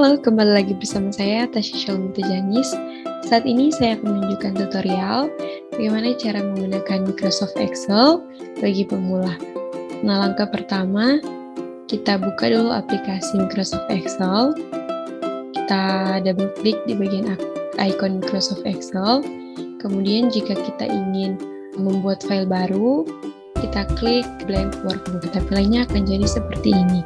Halo, kembali lagi bersama saya Tasya Shalmita Janis. Saat ini saya akan menunjukkan tutorial bagaimana cara menggunakan Microsoft Excel bagi pemula. Nah, langkah pertama, kita buka dulu aplikasi Microsoft Excel. Kita double klik di bagian icon Microsoft Excel. Kemudian jika kita ingin membuat file baru, kita klik blank workbook. Tampilannya akan jadi seperti ini.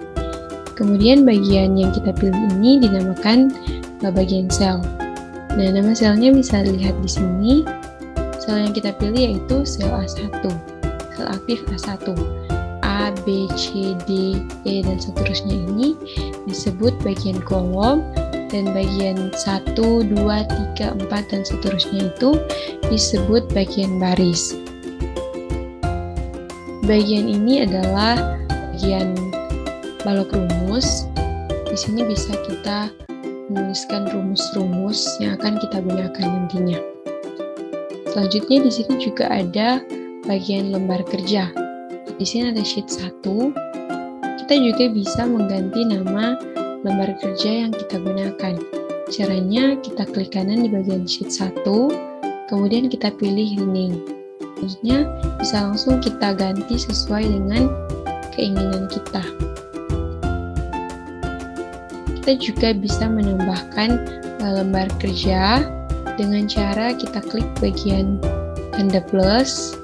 Kemudian bagian yang kita pilih ini dinamakan bagian sel. Nah, nama selnya bisa dilihat di sini. Sel yang kita pilih yaitu sel A1, sel aktif A1. A, B, C, D, E, dan seterusnya ini disebut bagian kolom, dan bagian 1, 2, 3, 4, dan seterusnya itu disebut bagian baris. Bagian ini adalah bagian balok rumus. Di sini bisa kita menuliskan rumus-rumus yang akan kita gunakan nantinya. Selanjutnya di sini juga ada bagian lembar kerja. Di sini ada sheet 1. Kita juga bisa mengganti nama lembar kerja yang kita gunakan. Caranya kita klik kanan di bagian sheet 1, kemudian kita pilih rename. Selanjutnya bisa langsung kita ganti sesuai dengan keinginan kita. Kita juga bisa menambahkan lembar kerja dengan cara kita klik bagian tanda plus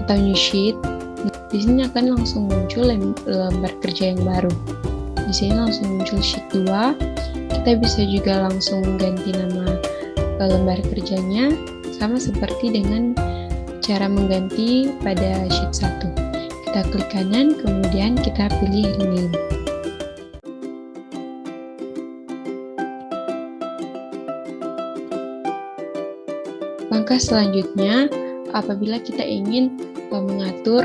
atau new sheet. Di sini akan langsung muncul lembar kerja yang baru. Di sini langsung muncul sheet 2. Kita bisa juga langsung mengganti nama lembar kerjanya, sama seperti dengan cara mengganti pada sheet 1. Kita klik kanan, kemudian kita pilih rename. Langkah selanjutnya, apabila kita ingin mengatur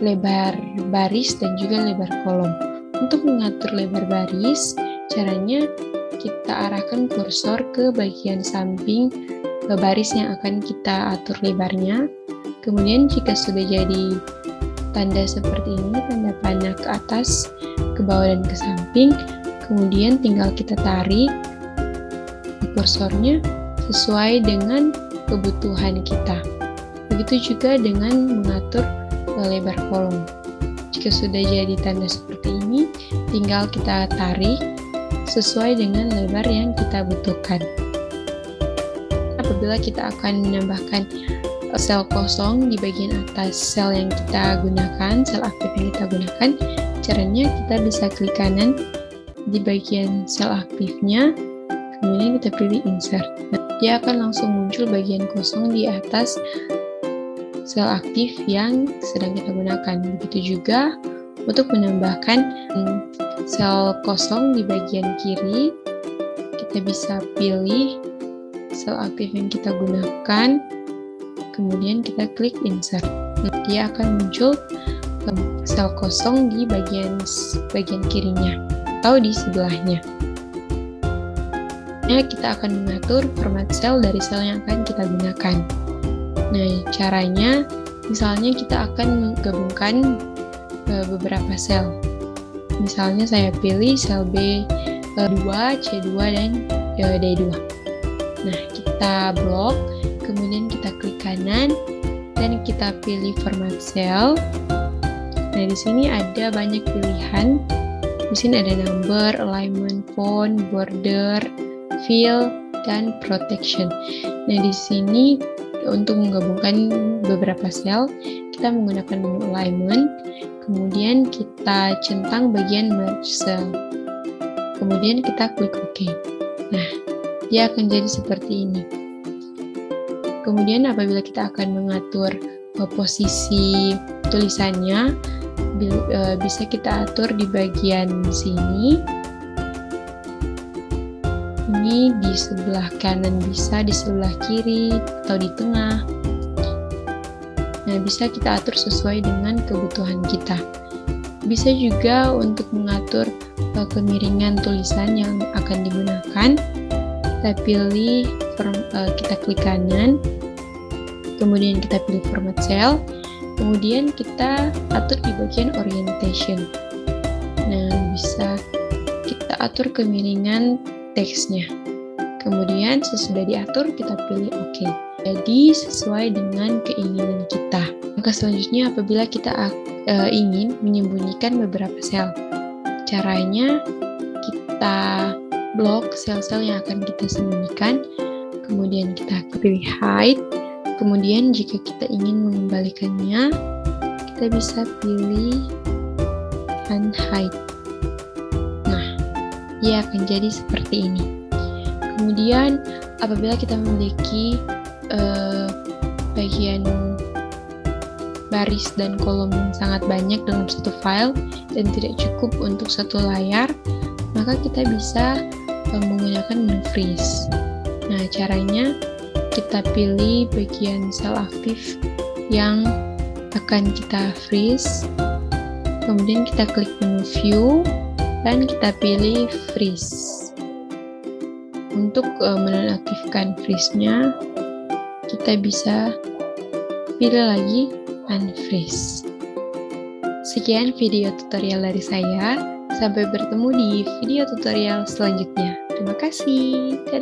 lebar baris dan juga lebar kolom. Untuk mengatur lebar baris, caranya kita arahkan kursor ke bagian samping baris yang akan kita atur lebarnya. Kemudian jika sudah jadi tanda seperti ini, tanda panah ke atas, ke bawah, dan ke samping, kemudian tinggal kita tarik kursornya sesuai dengan kebutuhan kita. Begitu juga dengan mengatur lebar kolom. Jika sudah jadi tanda seperti ini, tinggal kita tarik sesuai dengan lebar yang kita butuhkan. Apabila kita akan menambahkan sel kosong di bagian atas sel yang kita gunakan, sel aktif yang kita gunakan, caranya kita bisa klik kanan di bagian sel aktifnya, kemudian kita pilih insert. Dia akan langsung muncul bagian kosong di atas sel aktif yang sedang kita gunakan. Begitu juga untuk menambahkan sel kosong di bagian kiri, kita bisa pilih sel aktif yang kita gunakan, kemudian kita klik insert. Dia akan muncul sel kosong di bagian kirinya atau di sebelahnya. Kita akan mengatur format sel dari sel yang akan kita gunakan. Nah, caranya misalnya kita akan menggabungkan beberapa sel. Misalnya saya pilih sel B2, C2, dan D2. Nah, kita blok, kemudian kita klik kanan, dan kita pilih format sel. Nah, di sini ada banyak pilihan. Di sini ada number, alignment, font, border, fill, dan protection. Nah, di sini untuk menggabungkan beberapa sel, kita menggunakan menu alignment, kemudian kita centang bagian merge cell, kemudian kita klik OK. Nah, dia akan jadi seperti ini. Kemudian apabila kita akan mengatur posisi tulisannya, bisa kita atur di bagian sini. Ini di sebelah kanan, bisa di sebelah kiri atau di tengah. Nah, bisa kita atur sesuai dengan kebutuhan kita. Bisa juga untuk mengatur kemiringan tulisan yang akan digunakan. Kita pilih, kita klik kanan, kemudian kita pilih format cell, kemudian kita atur di bagian orientation. Nah, bisa kita atur kemiringan teksnya. Kemudian sesudah diatur, kita pilih OK. Jadi sesuai dengan keinginan kita. Maka selanjutnya apabila kita ingin menyembunyikan beberapa sel, caranya kita blok sel-sel yang akan kita sembunyikan, kemudian kita pilih hide, kemudian jika kita ingin mengembalikannya, kita bisa pilih unhide. Nah, ia akan jadi seperti ini. Kemudian apabila kita memiliki bagian baris dan kolom yang sangat banyak dalam satu file dan tidak cukup untuk satu layar, maka kita bisa menggunakan menfreeze. Nah, caranya kita pilih bagian sel aktif yang akan kita freeze, kemudian kita klik menu view dan kita pilih freeze. Untuk menonaktifkan freeze-nya, kita bisa pilih lagi unfreeze. Sekian video tutorial dari saya. Sampai bertemu di video tutorial selanjutnya. Terima kasih. Dadah.